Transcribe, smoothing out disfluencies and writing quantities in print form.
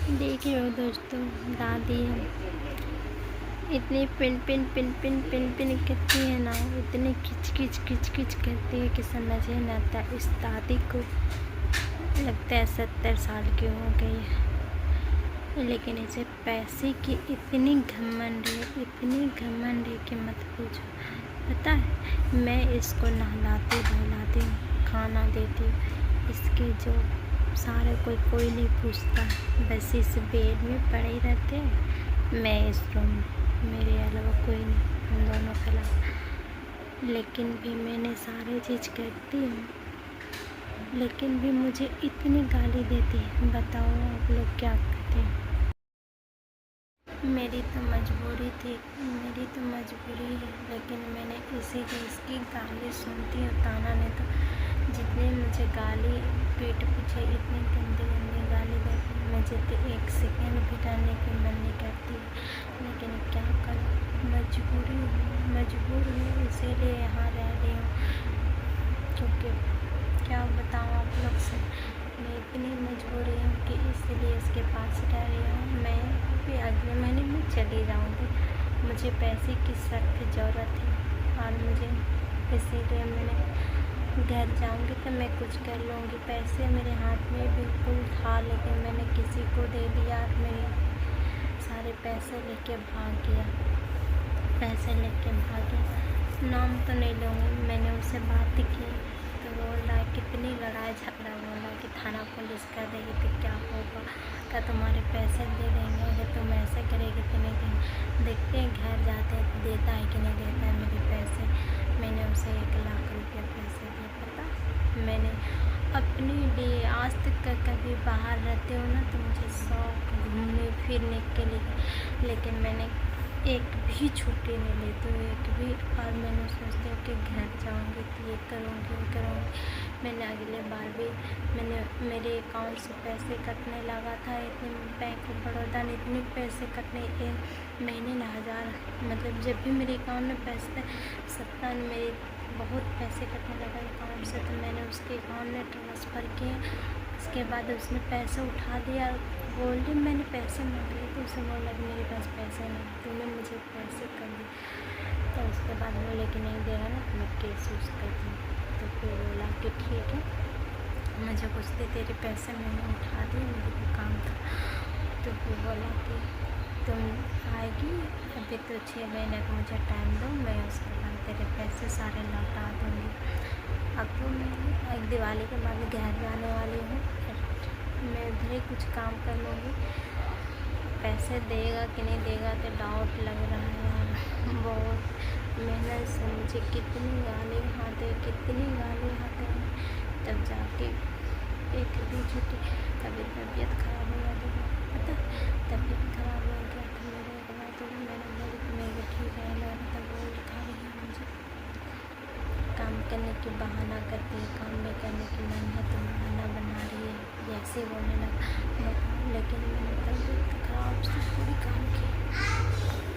देख रहे हो दोस्तों, दादी इतनी pin pin pin pin pin pin करती है ना, इतनी खिच खिच खिच खिच करती है कि समझ ही नहीं आता। इस दादी को लगता है 70 साल की हो गई है, लेकिन इसे पैसे की इतनी घमंड है कि मत पूछो। पता है, मैं इसको नहलाती धुलाती हूँ, खाना देती हूँ, इसके जो सारे कोई नहीं पूछता, बस इस बेड में पड़े ही रहते हैं। मैं इस रूम में, मेरे अलावा कोई नहीं, हम दोनों के अलावा। लेकिन भी मैंने सारी चीज़ करती हूँ, लेकिन भी मुझे इतनी गाली देती है। बताओ आप लोग क्या करते हैं। मेरी तो मजबूरी है, लेकिन मैंने इसीलिए इसकी गाली सुनती हूँ। ताना नहीं तो जितनी मुझे गाली पीठ पीछे इतनी गंदी गाली देती है, मुझे तो एक सेकेंड भी रहने की मन नहीं करती। लेकिन क्या करूँ, मजबूर हूँ, इसीलिए यहाँ रह रही हूँ। क्योंकि क्या बताऊँ आप लोग से, मैं इतनी मजबूरी हूँ कि इसलिए इसके पास रह रही हूँ। मैं भी अगले महीने में चली जाऊँगी, मुझे पैसे की सख्त ज़रूरत है, और मुझे इसीलिए मैंने घर जाऊँगी तो मैं कुछ कर लूँगी। पैसे मेरे हाथ में बिल्कुल था, लेकिन मैंने किसी को दे दिया, मेरे सारे पैसे लेके भाग गया। नाम तो नहीं लूँगी। मैंने उससे बात की तो बोल रहा है, कितनी लड़ाई झगड़ा, बोल रहा है कि थाना पुलिस कर देगी तो क्या होगा, क्या तुम्हारे पैसे दे देंगे, अगर तुम ऐसे करेगी तो नहीं देंगे। देखते हैं घर जाते हैं तो देता है कि नहीं देता है मेरे पैसे। मैंने उसे 1 लाख रुपया पैसे दिए। पता, मैंने अपने लिए आज तक का कभी बाहर रहते हो ना तो मुझे शौक घूमने फिरने के लिए, लेकिन मैंने एक भी छुट्टी नहीं लेती हूँ, एक भी। और मैंने सोचती हूँ कि घर जाऊँगी तो ये करूँगी। मैंने अगले बार भी मेरे अकाउंट से पैसे कटने लगा था, इतने बैंक ऑफ बड़ौदा ने इतने पैसे कटने, एक महीने ना 1000, मतलब जब भी मेरे अकाउंट में पैसे सप्ताह में मेरे बहुत पैसे कटने लगा अकाउंट से, तो मैंने उसके अकाउंट में ट्रांसफ़र किए। उसके बाद उसने पैसे उठा दिया, बोल रही मैंने पैसे मांगे तो उसे बोला कि मेरे पास पैसे नहीं, तूने मुझे पैसे कर दिए। तो उसके बाद बोले कि नहीं देगा ना तो मैं केस यूज़ कर दूँ। तो फिर बोला कि ठीक है, मुझे कुछ दे, तेरे पैसे मैंने उठा दिए, मेरे को काम था। तो फिर बोला कि तुम आएगी, अभी तो 6 महीने का मुझे टाइम दो, मैं उसके बाद तेरे पैसे सारे लौटा दूँगी। अब तो मैं दिवाली के बाद घर जाने वाली हूँ, मैं उधर ही कुछ काम कर लूँगी। पैसे देगा कि नहीं देगा तो डाउट लग रहा है यार। बहुत मेहनत से मुझे कितनी गाली खाते हैं, तब जाके एक भी छुट्टी। कभी तबीयत ख़राब हो जाती है, पता, तबीयत ख़राब हो गया था मेरे एक बार, तो मैंने बोली कि मेरे ठीक है ना, तब वो खा रही है मुझे काम करने की बहाना करती है, काम नहीं करने की मन है तो बहाना बना रही है, ऐसे बोलने लगा। लेकिन मैंने तबीयत ख़राब से पूरी काम की।